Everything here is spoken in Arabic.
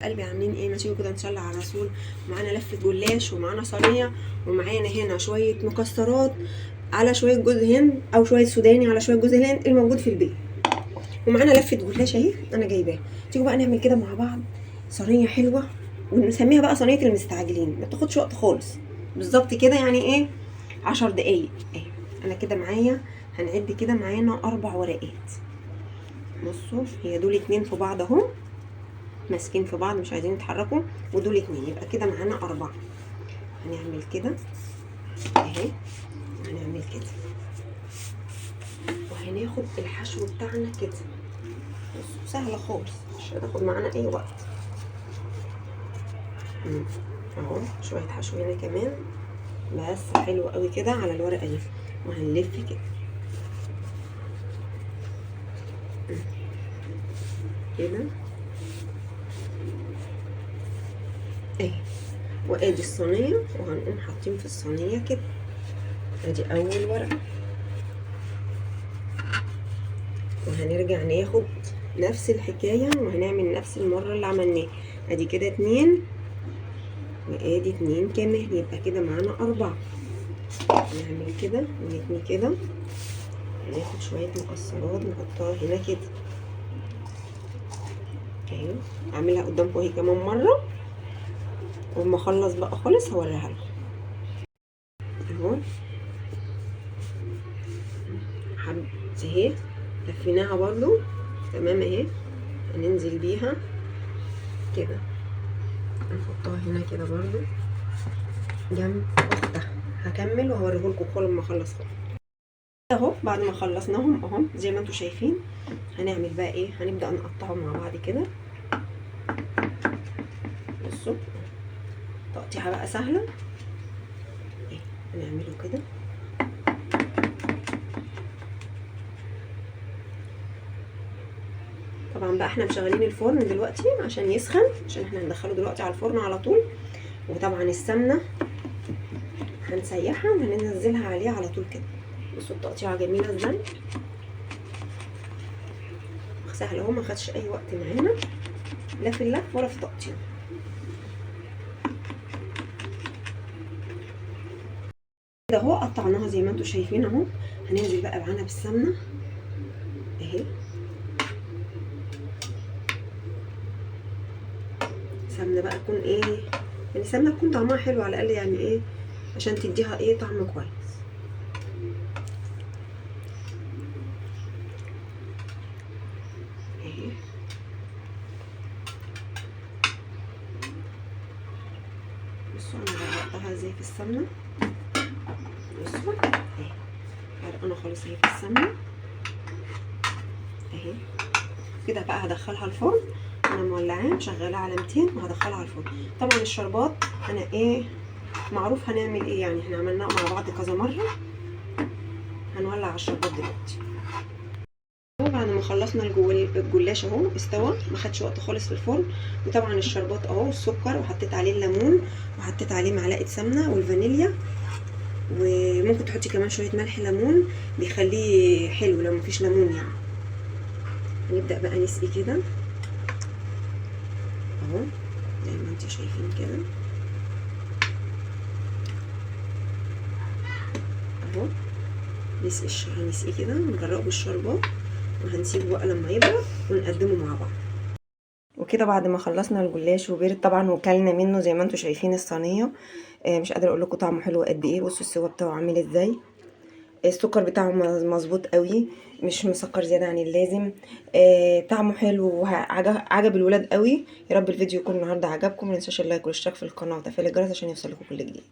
قلبي عاملين ايه؟ ما تيجوا كده نصلي على الرسول. معانا لفه جلاش ومعانا صينيه ومعانا هنا شويه مكسرات على شويه جوز هند او شويه سوداني على شويه جوز الهند الموجود في البيت، ومعانا لفه جلاش اهي انا جايباها. تيجوا بقى نعمل كده مع بعض صينيه حلوه ونسميها بقى صينيه المستعجلين، ما تاخدش وقت خالص، بالظبط كده يعني ايه 10 دقايق اهي. انا كده معايا هنعد كده معانا 4 ورقات. بصوا هي دول 2 في بعض اهو، ماسكين في بعض مش عايزين يتحركوا، ودول 2 يبقى كده معانا 4. هنعمل كده اهي، وهنعمل كده وهناخد الحشو بتاعنا كده. بصوا سهله خالص مش هتاخد معانا اي وقت. اهو شويه حشو هنا كمان بس حلو قوي كده على الورقه دي، وهنلف كده كده اهي، وادي الصينيه وهنقوم حاطين في الصينيه كده. ادي اول ورقه، وهنرجع ناخد نفس الحكايه وهنعمل نفس المره اللي عملناها. ادي كده 2 وادي 2 كمان، يبقى كده معانا 4. نعمل كده ونتني كده، هناخد شويه مكسرات نحطها هنا كده اهي. اعملها قدامكم اهي كمان مره، واما اخلص بقى خالص هوريها لكم اهو. حب اهي لفيناها برضو تمام اهي، هننزل بيها كده نحطها هنا كده برضو جنب اختها. هكمل وهوريهولكم كل ما اخلص خالص اهو. بعد ما خلصناهم اهو زي ما انتم شايفين، هنعمل بقى ايه؟ هنبدا نقطعهم مع بعض كده. بصوا تقطيعه بقى سهله ايه، هنعمله كده طبعا. بقى احنا مشغلين الفرن دلوقتي عشان يسخن، عشان احنا هندخله دلوقتي على الفرن على طول. وطبعا السمنه هنسيحها وهننزلها عليه على طول كده. بصوا التقطيعه جميله ازاي، سهله اهو، ما خدش اي وقت معانا لا في اللف ولا في التقطيع. كده اهو قطعناها زي ما انتم شايفين اهو. هننزل بقى معانا بالسمنه اهي، سمنه بقى تكون ايه يعني، سمنه تكون طعمها حلو على الاقل يعني ايه، عشان تديها ايه طعم كويس اهي. بصوا انا غرقتها ازاي في السمنه، بصوا اهي غرقانه خالص اهي في السمنه اهي. كده بقى هدخلها الفرن، انا مولعاه مشغلاه على 200 وهدخلها على الفرن. طبعا الشربات انا ايه معروف هنعمل ايه يعني، احنا عملناه مع بعض كذا مره. هنولع على الشربات دلوقتي. بعد ما خلصنا الجلاش اهو استوى، ما خدش وقت خالص في الفرن. وطبعا الشربات اهو السكر، وحطيت عليه الليمون، وحطيت عليه معلقه سمنه والفانيليا، وممكن تحطي كمان شويه ملح ليمون بيخليه حلو لو مفيش ليمون يعني. هنبدا بقى نسقي كده اهو زي ما انتم شايفين كده اهو. نسقي كده نغرقه بالشربات، وهنسيبه بقى لما يبرد ونقدمه مع بعض. وكده بعد ما خلصنا الجلاش وبرد طبعا وكلنا منه زي ما انتم شايفين الصينيه، مش قادره اقول لكم طعمه حلو قد ايه. بصوا السوا بتاعه عامل ازاي، السكر بتاعه مظبوط قوي، مش مسكر زياده عن اللازم. طعمه حلو وعجب الولاد قوي. يا رب الفيديو يكون النهارده عجبكم. ما تنسوش اللايك والاشتراك في القناه وتفعيل الجرس عشان يوصلكم كل جديد.